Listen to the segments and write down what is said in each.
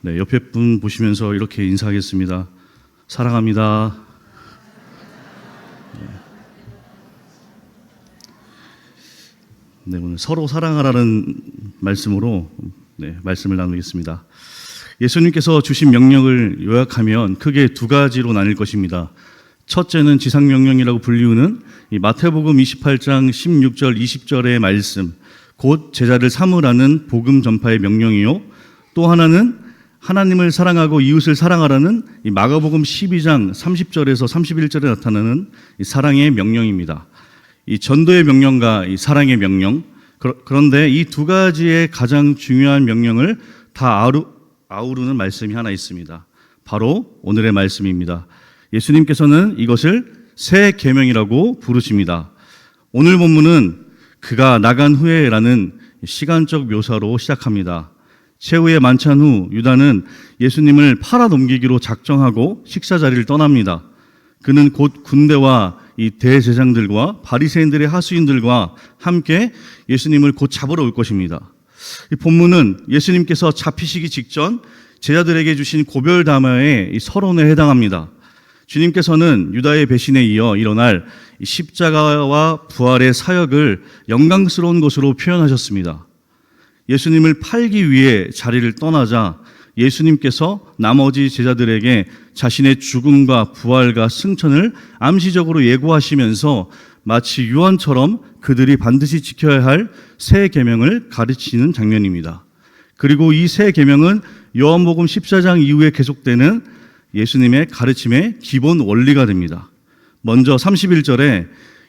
네, 옆에 분 보시면서 이렇게 인사하겠습니다. 사랑합니다. 네, 오늘 서로 사랑하라는 말씀으로 말씀을 나누겠습니다. 예수님께서 주신 명령을 요약하면 크게 두 가지로 나뉠 것입니다. 첫째는 지상명령이라고 불리우는 이 마태복음 28장 16절 20절의 말씀, 곧 제자를 삼으라는 복음 전파의 명령이요, 또 하나는 하나님을 사랑하고 이웃을 사랑하라는 이 마가복음 12장 30절에서 31절에 나타나는 이 사랑의 명령입니다. 이 전도의 명령과 이 사랑의 명령, 그런데 이 두 가지의 가장 중요한 명령을 다 아우르는 말씀이 하나 있습니다. 바로 오늘의 말씀입니다. 예수님께서는 이것을 새 계명이라고 부르십니다. 오늘 본문은 그가 나간 후에라는 시간적 묘사로 시작합니다. 최후의 만찬 후 유다는 예수님을 팔아넘기기로 작정하고 식사 자리를 떠납니다. 그는 곧 군대와 이 대제사장들과 바리새인들의 하수인들과 함께 예수님을 곧 잡으러 올 것입니다. 이 본문은 예수님께서 잡히시기 직전 제자들에게 주신 고별 담화의 이 서론에 해당합니다. 주님께서는 유다의 배신에 이어 일어날 십자가와 부활의 사역을 영광스러운 것으로 표현하셨습니다. 예수님을 팔기 위해 자리를 떠나자 예수님께서 나머지 제자들에게 자신의 죽음과 부활과 승천을 암시적으로 예고하시면서 마치 유언처럼 그들이 반드시 지켜야 할 새 계명을 가르치는 장면입니다. 그리고 이 새 계명은 요한복음 14장 이후에 계속되는 예수님의 가르침의 기본 원리가 됩니다. 먼저 31절에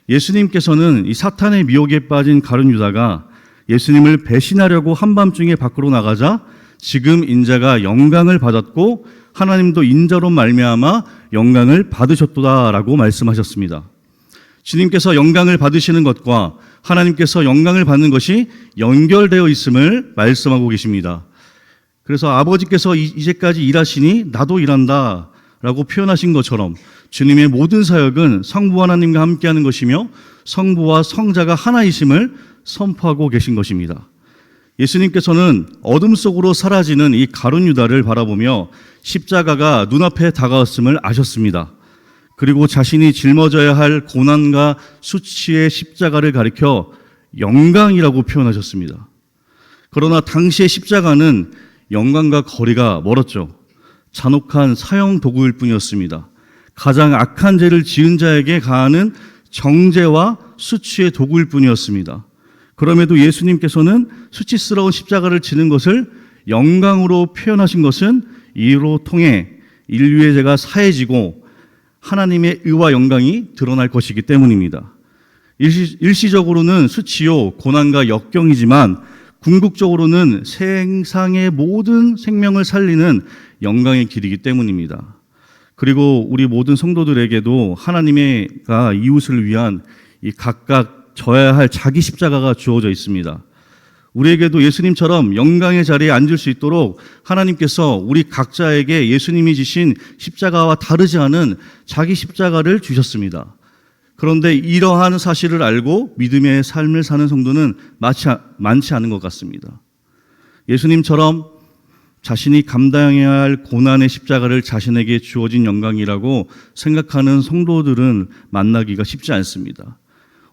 예수님께서는 이 사탄의 미혹에 빠진 가룟 유다가 예수님을 배신하려고 한밤중에 밖으로 나가자 지금 인자가 영광을 받았고 하나님도 인자로 말미암아 영광을 받으셨도다라고 말씀하셨습니다. 주님께서 영광을 받으시는 것과 하나님께서 영광을 받는 것이 연결되어 있음을 말씀하고 계십니다. 그래서 아버지께서 이제까지 일하시니 나도 일한다 라고 표현하신 것처럼 주님의 모든 사역은 성부 하나님과 함께하는 것이며 성부와 성자가 하나이심을 선포하고 계신 것입니다. 예수님께서는 어둠 속으로 사라지는 이 가룟 유다를 바라보며 십자가가 눈앞에 다가왔음을 아셨습니다. 그리고 자신이 짊어져야 할 고난과 수치의 십자가를 가리켜 영광이라고 표현하셨습니다. 그러나 당시의 십자가는 영광과 거리가 멀었죠. 잔혹한 사형 도구일 뿐이었습니다. 가장 악한 죄를 지은 자에게 가하는 정죄와 수치의 도구일 뿐이었습니다. 그럼에도 예수님께서는 수치스러운 십자가를 지는 것을 영광으로 표현하신 것은 이로 통해 인류의 죄가 사해지고 하나님의 의와 영광이 드러날 것이기 때문입니다. 일시적으로는 수치요 고난과 역경이지만 궁극적으로는 세상의 모든 생명을 살리는 영광의 길이기 때문입니다. 그리고 우리 모든 성도들에게도 하나님의가 이웃을 위한 이 각각 져야 할 자기 십자가가 주어져 있습니다. 우리에게도 예수님처럼 영광의 자리에 앉을 수 있도록 하나님께서 우리 각자에게 예수님이 지신 십자가와 다르지 않은 자기 십자가를 주셨습니다. 그런데 이러한 사실을 알고 믿음의 삶을 사는 성도는 많지 않은 것 같습니다. 예수님처럼 자신이 감당해야 할 고난의 십자가를 자신에게 주어진 영광이라고 생각하는 성도들은 만나기가 쉽지 않습니다.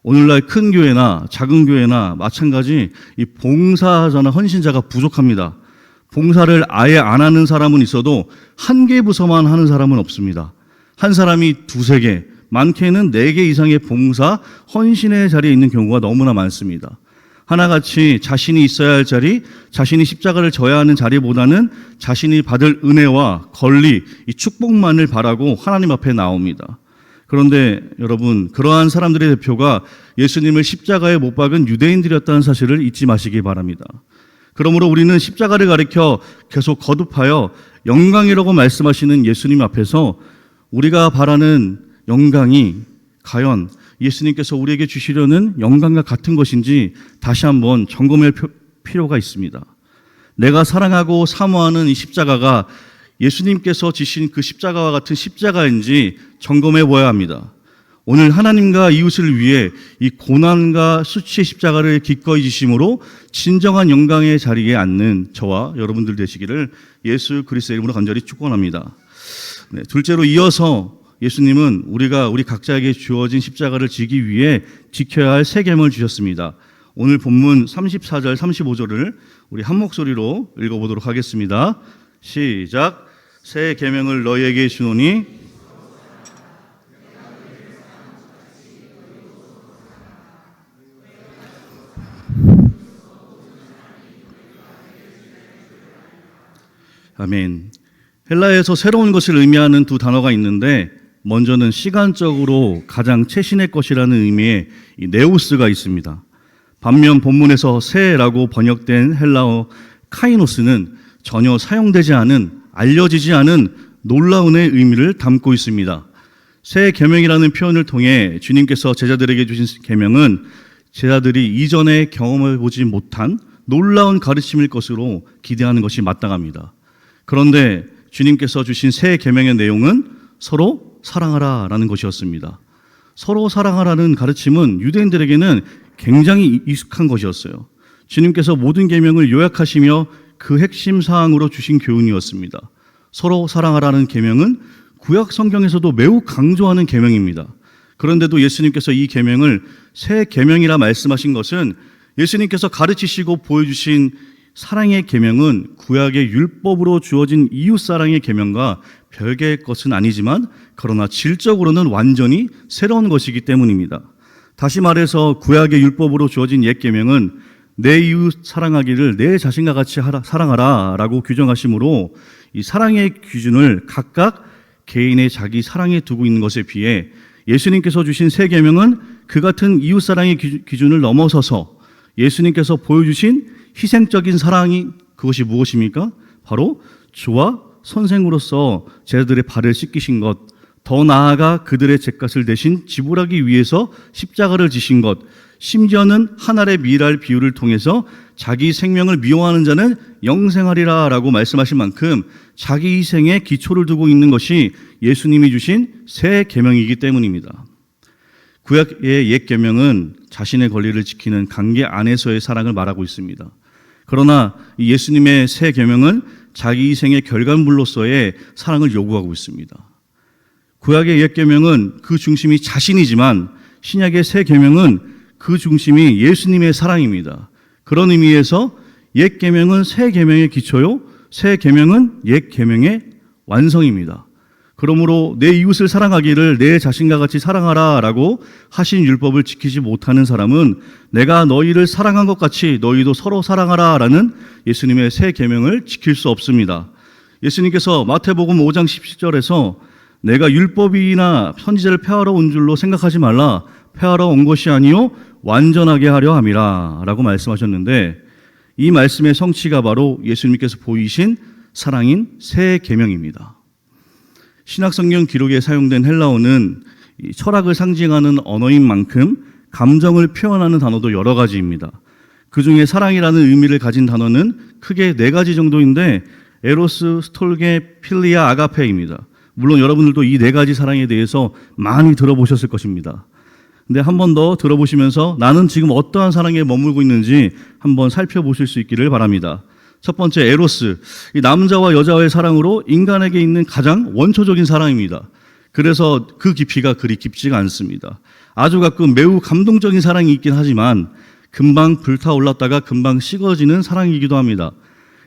오늘날 큰 교회나 작은 교회나 마찬가지 이 봉사자나 헌신자가 부족합니다. 봉사를 아예 안 하는 사람은 있어도 한 개 부서만 하는 사람은 없습니다. 한 사람이 두세 개, 많게는 4개 이상의 봉사, 헌신의 자리에 있는 경우가 너무나 많습니다. 하나같이 자신이 있어야 할 자리, 자신이 십자가를 져야 하는 자리보다는 자신이 받을 은혜와 권리, 이 축복만을 바라고 하나님 앞에 나옵니다. 그런데 여러분, 그러한 사람들의 대표가 예수님을 십자가에 못 박은 유대인들이었다는 사실을 잊지 마시기 바랍니다. 그러므로 우리는 십자가를 가리켜 계속 거듭하여 영광이라고 말씀하시는 예수님 앞에서 우리가 바라는 영광이 과연 예수님께서 우리에게 주시려는 영광과 같은 것인지 다시 한번 점검할 필요가 있습니다. 내가 사랑하고 사모하는 이 십자가가 예수님께서 지신 그 십자가와 같은 십자가인지 점검해 보아야 합니다. 오늘 하나님과 이웃을 위해 이 고난과 수치의 십자가를 기꺼이 지심으로 진정한 영광의 자리에 앉는 저와 여러분들 되시기를 예수 그리스도의 이름으로 간절히 축원합니다. 네, 둘째로 이어서 예수님은 우리 각자에게 주어진 십자가를 지기 위해 지켜야 할 세 계명을 주셨습니다. 오늘 본문 34절, 35절을 우리 한 목소리로 읽어보도록 하겠습니다. 시작. 새 계명을 너희에게 주노니 아멘. 헬라에서 새로운 것을 의미하는 두 단어가 있는데 먼저는 시간적으로 가장 최신의 것이라는 의미의 이 네우스가 있습니다. 반면 본문에서 새라고 번역된 헬라어 카이노스는 전혀 사용되지 않은, 알려지지 않은 놀라운 의미를 담고 있습니다. 새 계명이라는 표현을 통해 주님께서 제자들에게 주신 계명은 제자들이 이전에 경험해 보지 못한 놀라운 가르침일 것으로 기대하는 것이 마땅합니다. 그런데 주님께서 주신 새 계명의 내용은 서로 사랑하라라는 것이었습니다. 서로 사랑하라는 가르침은 유대인들에게는 굉장히 익숙한 것이었어요. 주님께서 모든 계명을 요약하시며 그 핵심 사항으로 주신 교훈이었습니다. 서로 사랑하라는 계명은 구약 성경에서도 매우 강조하는 계명입니다. 그런데도 예수님께서 이 계명을 새 계명이라 말씀하신 것은 예수님께서 가르치시고 보여주신 사랑의 계명은 구약의 율법으로 주어진 이웃사랑의 계명과 별개의 것은 아니지만 그러나 질적으로는 완전히 새로운 것이기 때문입니다. 다시 말해서 구약의 율법으로 주어진 옛 계명은 내 이웃 사랑하기를 내 자신과 같이 사랑하라 라고 규정하시므로 이 사랑의 기준을 각각 개인의 자기 사랑에 두고 있는 것에 비해 예수님께서 주신 새 계명은 그 같은 이웃 사랑의 기준을 넘어서서 예수님께서 보여주신 희생적인 사랑이 그것이 무엇입니까? 바로 주와 선생으로서 제자들의 발을 씻기신 것, 더 나아가 그들의 죄값을 대신 지불하기 위해서 십자가를 지신 것, 심지어는 한 알의 밀알 비유를 통해서 자기 생명을 미워하는 자는 영생하리라 라고 말씀하신 만큼 자기 희생에 기초를 두고 있는 것이 예수님이 주신 새 계명이기 때문입니다. 구약의 옛 계명은 자신의 권리를 지키는 관계 안에서의 사랑을 말하고 있습니다. 그러나 예수님의 새 계명은 자기 희생의 결과물로서의 사랑을 요구하고 있습니다. 구약의 옛 계명은 그 중심이 자신이지만 신약의 새 계명은 그 중심이 예수님의 사랑입니다. 그런 의미에서 옛 계명은 새 계명의 기초요, 새 계명은 옛 계명의 완성입니다. 그러므로 내 이웃을 사랑하기를 내 자신과 같이 사랑하라 라고 하신 율법을 지키지 못하는 사람은 내가 너희를 사랑한 것 같이 너희도 서로 사랑하라 라는 예수님의 새 계명을 지킬 수 없습니다. 예수님께서 마태복음 5장 17절에서 내가 율법이나 선지자를 폐하러 온 줄로 생각하지 말라, 폐하러 온 것이 아니요 완전하게 하려 함이라 라고 말씀하셨는데 이 말씀의 성취가 바로 예수님께서 보이신 사랑인 새 계명입니다. 신약성경 기록에 사용된 헬라어는 철학을 상징하는 언어인 만큼 감정을 표현하는 단어도 여러 가지입니다. 그 중에 사랑이라는 의미를 가진 단어는 크게 4가지 정도인데 에로스, 스톨게, 필리아, 아가페입니다. 물론 여러분들도 이 4가지 사랑에 대해서 많이 들어보셨을 것입니다. 근데 한 번 더 들어보시면서 나는 지금 어떠한 사랑에 머물고 있는지 한번 살펴보실 수 있기를 바랍니다. 첫 번째 에로스, 이 남자와 여자의 사랑으로 인간에게 있는 가장 원초적인 사랑입니다. 그래서 그 깊이가 그리 깊지가 않습니다. 아주 가끔 매우 감동적인 사랑이 있긴 하지만 금방 불타올랐다가 금방 식어지는 사랑이기도 합니다.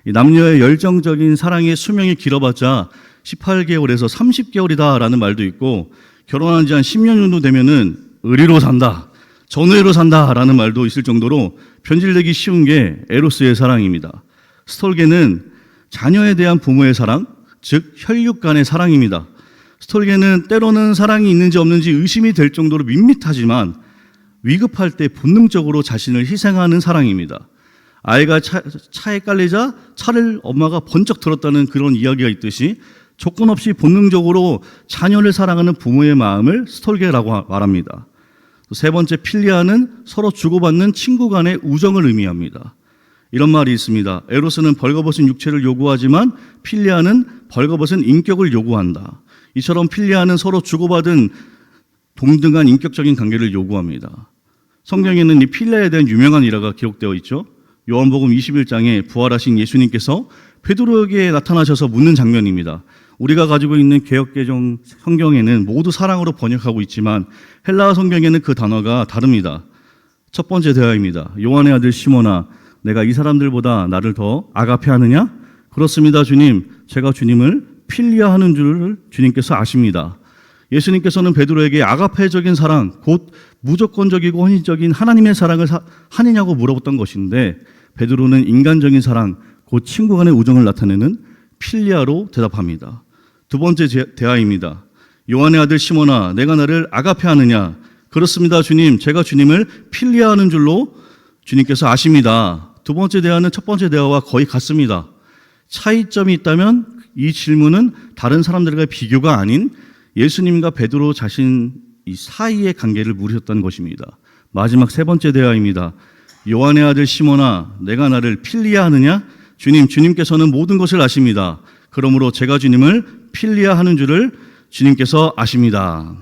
이 남녀의 열정적인 사랑의 수명이 길어봤자 18개월에서 30개월이다 라는 말도 있고 결혼한 지 한 10년 정도 되면은 의리로 산다, 전우애로 산다 라는 말도 있을 정도로 변질되기 쉬운 게 에로스의 사랑입니다. 스톨게는 자녀에 대한 부모의 사랑, 즉 혈육 간의 사랑입니다. 스톨게는 때로는 사랑이 있는지 없는지 의심이 될 정도로 밋밋하지만 위급할 때 본능적으로 자신을 희생하는 사랑입니다. 아이가 차에 깔리자 차를 엄마가 번쩍 들었다는 그런 이야기가 있듯이 조건 없이 본능적으로 자녀를 사랑하는 부모의 마음을 스톨게라고 말합니다. 세 번째 필리아는 서로 주고받는 친구 간의 우정을 의미합니다. 이런 말이 있습니다. 에로스는 벌거벗은 육체를 요구하지만 필리아는 벌거벗은 인격을 요구한다. 이처럼 필리아는 서로 주고받은 동등한 인격적인 관계를 요구합니다. 성경에는 이 필리아에 대한 유명한 일화가 기록되어 있죠. 요한복음 21장에 부활하신 예수님께서 베드로에게 나타나셔서 묻는 장면입니다. 우리가 가지고 있는 개역개정 성경에는 모두 사랑으로 번역하고 있지만 헬라어 성경에는 그 단어가 다릅니다. 첫 번째 대화입니다. 요한의 아들 시몬아, 내가 이 사람들보다 나를 더 아가페하느냐? 그렇습니다, 주님. 제가 주님을 필리아하는 줄을 주님께서 아십니다. 예수님께서는 베드로에게 아가페적인 사랑, 곧 무조건적이고 헌신적인 하나님의 사랑을 하느냐고 물어봤던 것인데 베드로는 인간적인 사랑, 곧 친구 간의 우정을 나타내는 필리아로 대답합니다. 두 번째 대화입니다. 요한의 아들 시몬아, 내가 나를 아가페하느냐? 그렇습니다, 주님. 제가 주님을 필리아하는 줄로 주님께서 아십니다. 두 번째 대화는 첫 번째 대화와 거의 같습니다. 차이점이 있다면 이 질문은 다른 사람들과 비교가 아닌 예수님과 베드로 자신 이 사이의 관계를 물으셨다는 것입니다. 마지막 세 번째 대화입니다. 요한의 아들 시몬아, 내가 나를 필리아하느냐? 주님께서는 모든 것을 아십니다. 그러므로 제가 주님을 필리아하는 줄을 주님께서 아십니다.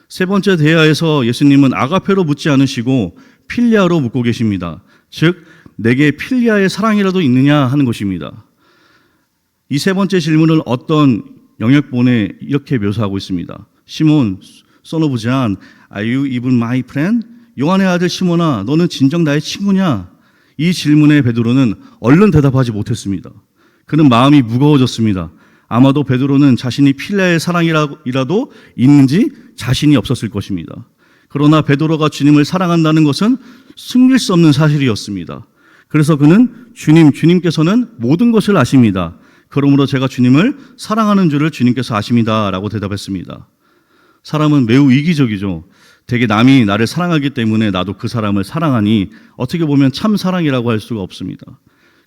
세 번째 대화에서 예수님은 아가페로 묻지 않으시고 필리아로 묻고 계십니다. 즉 내게 필리아의 사랑이라도 있느냐 하는 것입니다. 이 세 번째 질문을 어떤 영역본에 이렇게 묘사하고 있습니다. 시몬, son of John, are you even my friend? 요한의 아들 시몬아, 너는 진정 나의 친구냐? 이 질문에 베드로는 얼른 대답하지 못했습니다. 그는 마음이 무거워졌습니다. 아마도 베드로는 자신이 필리아의 사랑이라도 있는지 자신이 없었을 것입니다. 그러나 베드로가 주님을 사랑한다는 것은 숨길 수 없는 사실이었습니다. 그래서 그는 주님께서는 모든 것을 아십니다. 그러므로 제가 주님을 사랑하는 줄을 주님께서 아십니다. 라고 대답했습니다. 사람은 매우 이기적이죠. 되게 남이 나를 사랑하기 때문에 나도 그 사람을 사랑하니 어떻게 보면 참 사랑이라고 할 수가 없습니다.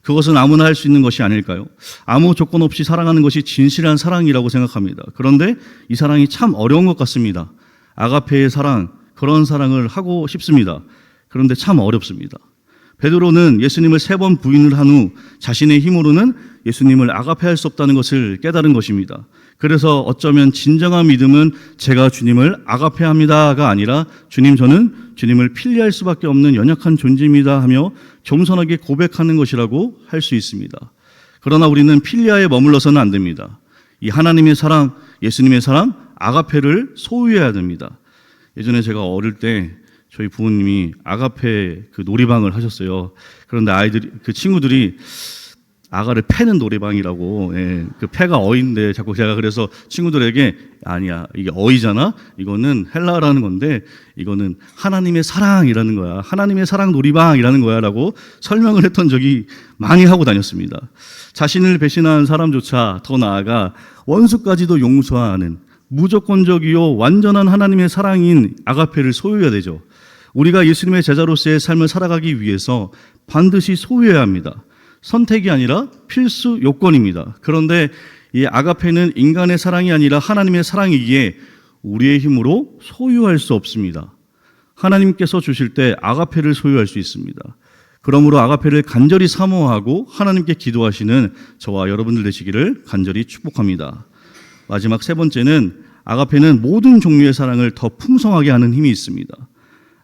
그것은 아무나 할 수 있는 것이 아닐까요? 아무 조건 없이 사랑하는 것이 진실한 사랑이라고 생각합니다. 그런데 이 사랑이 참 어려운 것 같습니다. 아가페의 사랑, 그런 사랑을 하고 싶습니다. 그런데 참 어렵습니다. 베드로는 예수님을 3번 부인을 한 후 자신의 힘으로는 예수님을 아가페할 수 없다는 것을 깨달은 것입니다. 그래서 어쩌면 진정한 믿음은 제가 주님을 아가페합니다가 아니라 주님, 저는 주님을 필리할 수밖에 없는 연약한 존재입니다 하며 겸손하게 고백하는 것이라고 할 수 있습니다. 그러나 우리는 필리아에 머물러서는 안 됩니다. 이 하나님의 사랑, 예수님의 사랑, 아가페를 소유해야 됩니다. 예전에 제가 어릴 때 저희 부모님이 아가페 그 놀이방을 하셨어요. 그런데 그 친구들이 아가를 패는 놀이방이라고, 그 패가 어인데 자꾸 제가 그래서 친구들에게 아니야, 이게 어이잖아? 이거는 헬라어라는 건데 이거는 하나님의 사랑이라는 거야. 하나님의 사랑 놀이방이라는 거야 라고 설명을 했던 적이 많이 하고 다녔습니다. 자신을 배신한 사람조차 더 나아가 원수까지도 용서하는 무조건적이요 완전한 하나님의 사랑인 아가페를 소유해야 되죠. 우리가 예수님의 제자로서의 삶을 살아가기 위해서 반드시 소유해야 합니다. 선택이 아니라 필수 요건입니다. 그런데 이 아가페는 인간의 사랑이 아니라 하나님의 사랑이기에 우리의 힘으로 소유할 수 없습니다. 하나님께서 주실 때 아가페를 소유할 수 있습니다. 그러므로 아가페를 간절히 사모하고 하나님께 기도하시는 저와 여러분들 되시기를 간절히 축복합니다. 마지막 세 번째는 아가페는 모든 종류의 사랑을 더 풍성하게 하는 힘이 있습니다.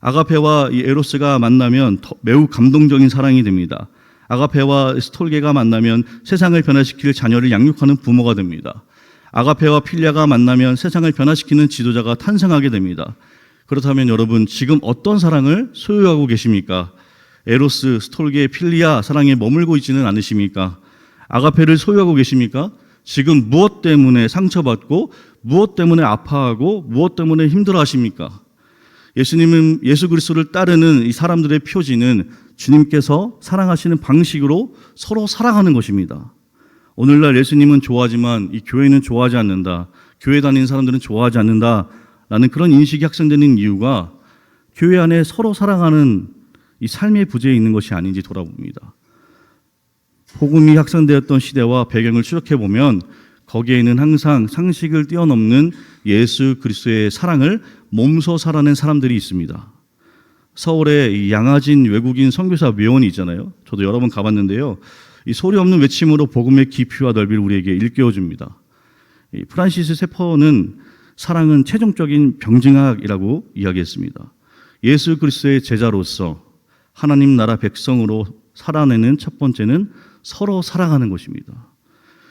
아가페와 이 에로스가 만나면 매우 감동적인 사랑이 됩니다. 아가페와 스톨게가 만나면 세상을 변화시킬 자녀를 양육하는 부모가 됩니다. 아가페와 필리아가 만나면 세상을 변화시키는 지도자가 탄생하게 됩니다. 그렇다면 여러분, 지금 어떤 사랑을 소유하고 계십니까? 에로스, 스톨게, 필리아 사랑에 머물고 있지는 않으십니까? 아가페를 소유하고 계십니까? 지금 무엇 때문에 상처받고 무엇 때문에 아파하고 무엇 때문에 힘들어하십니까? 예수 그리스도를 따르는 이 사람들의 표지는 주님께서 사랑하시는 방식으로 서로 사랑하는 것입니다. 오늘날 예수님은 좋아하지만 이 교회는 좋아하지 않는다. 교회 다니는 사람들은 좋아하지 않는다라는 그런 인식이 확산되는 이유가 교회 안에 서로 사랑하는 이 삶의 부재에 있는 것이 아닌지 돌아봅니다. 복음이 확산되었던 시대와 배경을 추적해 보면 거기에는 항상 상식을 뛰어넘는 예수 그리스도의 사랑을 몸소 살아낸 사람들이 있습니다. 서울에 이 양아진 외국인 선교사 묘원이 있잖아요. 저도 여러 번 가봤는데요. 이 소리 없는 외침으로 복음의 깊이와 넓이를 우리에게 일깨워줍니다. 이 프란시스 세퍼는 사랑은 최종적인 병증학이라고 이야기했습니다. 예수 그리스도의 제자로서 하나님 나라 백성으로 살아내는 첫 번째는 서로 사랑하는 것입니다.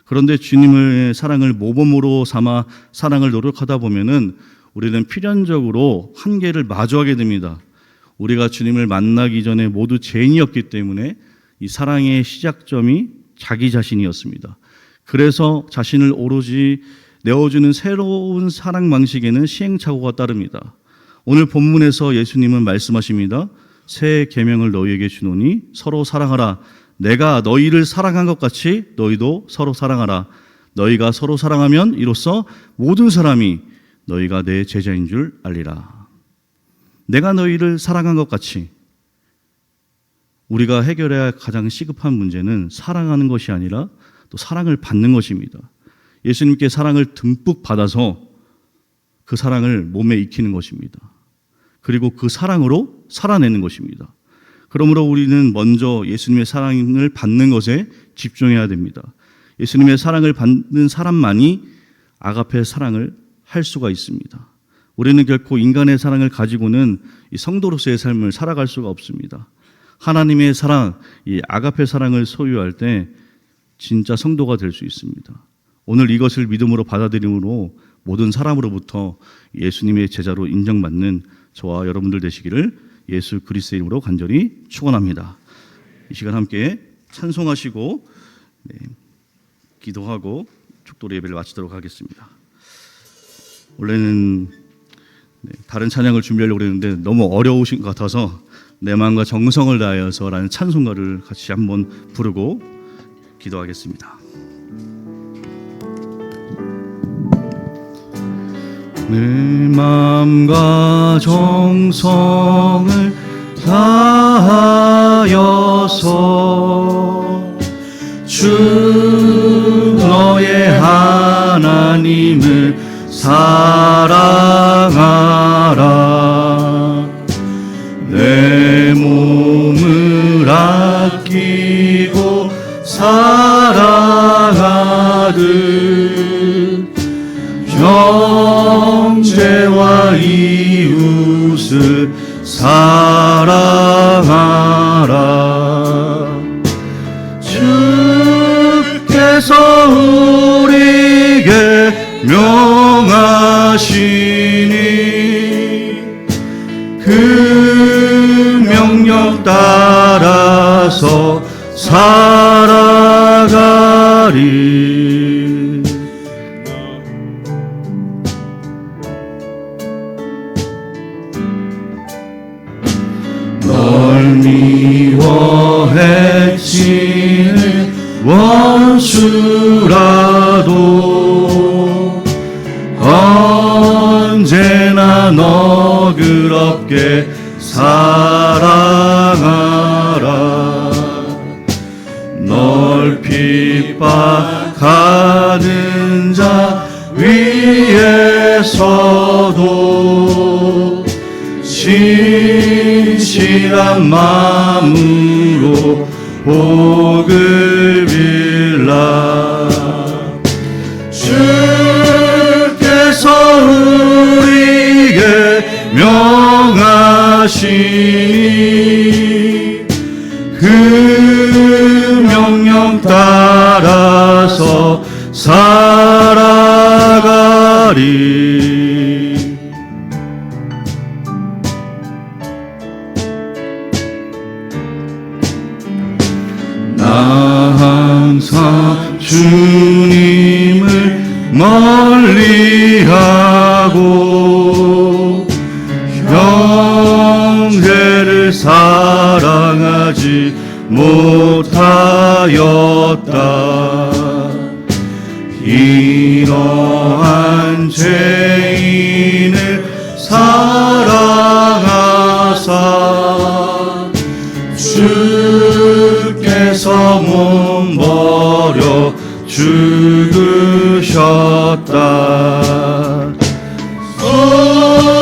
그런데 주님의 사랑을 모범으로 삼아 사랑을 노력하다 보면은 우리는 필연적으로 한계를 마주하게 됩니다. 우리가 주님을 만나기 전에 모두 죄인이었기 때문에 이 사랑의 시작점이 자기 자신이었습니다. 그래서 자신을 오로지 내어주는 새로운 사랑 방식에는 시행착오가 따릅니다. 오늘 본문에서 예수님은 말씀하십니다. 새 계명을 너희에게 주노니 서로 사랑하라. 내가 너희를 사랑한 것 같이 너희도 서로 사랑하라. 너희가 서로 사랑하면 이로써 모든 사람이 너희가 내 제자인 줄 알리라. 내가 너희를 사랑한 것 같이, 우리가 해결해야 할 가장 시급한 문제는 사랑하는 것이 아니라 또 사랑을 받는 것입니다. 예수님께 사랑을 듬뿍 받아서 그 사랑을 몸에 익히는 것입니다. 그리고 그 사랑으로 살아내는 것입니다. 그러므로 우리는 먼저 예수님의 사랑을 받는 것에 집중해야 됩니다. 예수님의 사랑을 받는 사람만이 아가페 사랑을 할 수가 있습니다. 우리는 결코 인간의 사랑을 가지고는 이 성도로서의 삶을 살아갈 수가 없습니다. 하나님의 사랑, 이 아가페 사랑을 소유할 때 진짜 성도가 될 수 있습니다. 오늘 이것을 믿음으로 받아들임으로 모든 사람으로부터 예수님의 제자로 인정받는 저와 여러분들 되시기를 예수 그리스도의 이름으로 간절히 축원합니다. 이 시간 함께 찬송하시고 기도하고 축도로 예배를 마치도록 하겠습니다. 원래는 다른 찬양을 준비하려고 했는데 너무 어려우신 것 같아서 내 마음과 정성을 다하여서라는 찬송가를 같이 한번 부르고 기도하겠습니다. 내 마음과 정성을 다하여서 주 너의 하나님을 사랑하라. 내 몸을 아끼고 사랑하듯 형제와 이웃을 사랑하라. 주께서 우리에게 명하시니 그 명령 따라서 살아가리. 널 미워해치는 원수라도 언제나 너그럽게 사랑하라. 널 핍박하는 자 위에서도 진실한 마음으로 복을 빌라. 주께서 우리에게 명하시니 그 명령 따라서 살아가리. 나 항상 주님을 멀리하고 형제를 사랑하지 못하였다. 이러한 죄인을 사랑하사 주께서 몸버려 죽으셨다.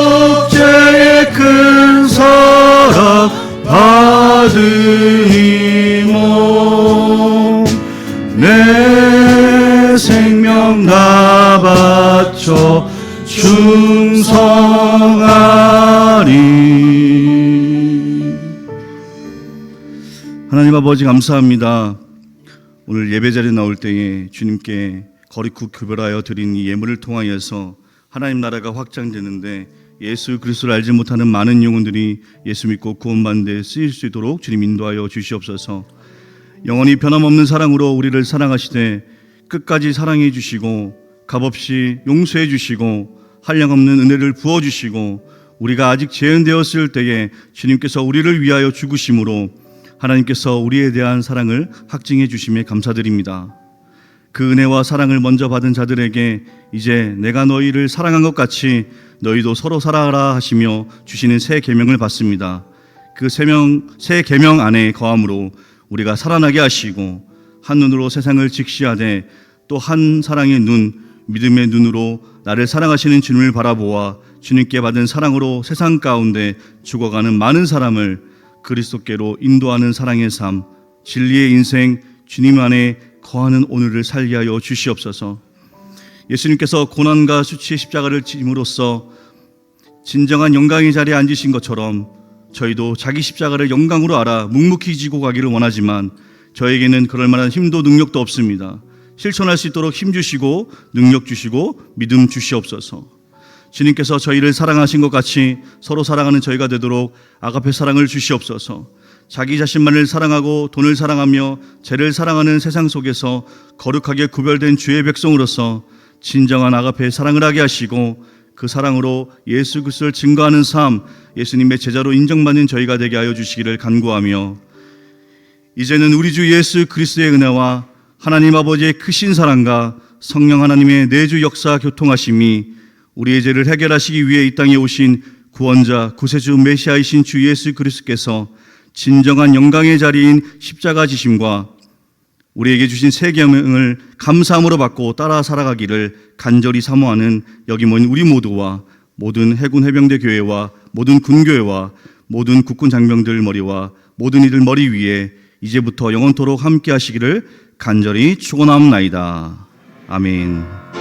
속죄의 큰 사랑 받으니 몸 내 생명 다 바쳐 충성하리. 하나님 아버지 감사합니다. 오늘 예배 자리에 나올 때에 주님께 거리고 구별하여 드린 이 예물을 통하여서 하나님 나라가 확장되는데 예수 그리스도를 알지 못하는 많은 영혼들이 예수 믿고 구원받는 데 쓰일 수 있도록 주님 인도하여 주시옵소서. 영원히 변함없는 사랑으로 우리를 사랑하시되 끝까지 사랑해 주시고 값없이 용서해 주시고 한량없는 은혜를 부어주시고 우리가 아직 재현되었을 때에 주님께서 우리를 위하여 죽으심으로 하나님께서 우리에 대한 사랑을 확증해 주심에 감사드립니다. 그 은혜와 사랑을 먼저 받은 자들에게 이제 내가 너희를 사랑한 것 같이 너희도 서로 사랑하라 하시며 주시는 새 계명을 받습니다. 그 새 계명 안에 거함으로 우리가 살아나게 하시고 한 눈으로 세상을 직시하되 또 한 사랑의 눈, 믿음의 눈으로 나를 사랑하시는 주님을 바라보아 주님께 받은 사랑으로 세상 가운데 죽어가는 많은 사람을 그리스도께로 인도하는 사랑의 삶, 진리의 인생, 주님 안에 거하는 오늘을 살게 하여 주시옵소서. 예수님께서 고난과 수치의 십자가를 짐으로써 진정한 영광의 자리에 앉으신 것처럼 저희도 자기 십자가를 영광으로 알아 묵묵히 지고 가기를 원하지만 저에게는 그럴 만한 힘도 능력도 없습니다. 실천할 수 있도록 힘 주시고 능력 주시고 믿음 주시옵소서. 주님께서 저희를 사랑하신 것 같이 서로 사랑하는 저희가 되도록 아가페 사랑을 주시옵소서. 자기 자신만을 사랑하고 돈을 사랑하며 죄를 사랑하는 세상 속에서 거룩하게 구별된 주의 백성으로서 진정한 아가페 사랑을 하게 하시고 그 사랑으로 예수 그리스도를 증거하는 삶, 예수님의 제자로 인정받는 저희가 되게 하여 주시기를 간구하며 이제는 우리 주 예수 그리스도의 은혜와 하나님 아버지의 크신 사랑과 성령 하나님의 내주 역사 교통하심이 우리의 죄를 해결하시기 위해 이 땅에 오신 구원자 구세주 메시아이신 주 예수 그리스도께서 진정한 영광의 자리인 십자가 지심과 우리에게 주신 새 계명을 감사함으로 받고 따라 살아가기를 간절히 사모하는 여기 모인 우리 모두와 모든 해군 해병대 교회와 모든 군교회와 모든 국군 장병들 머리와 모든 이들 머리 위에 이제부터 영원토록 함께 하시기를 간절히 축원하옵나이다. 아멘.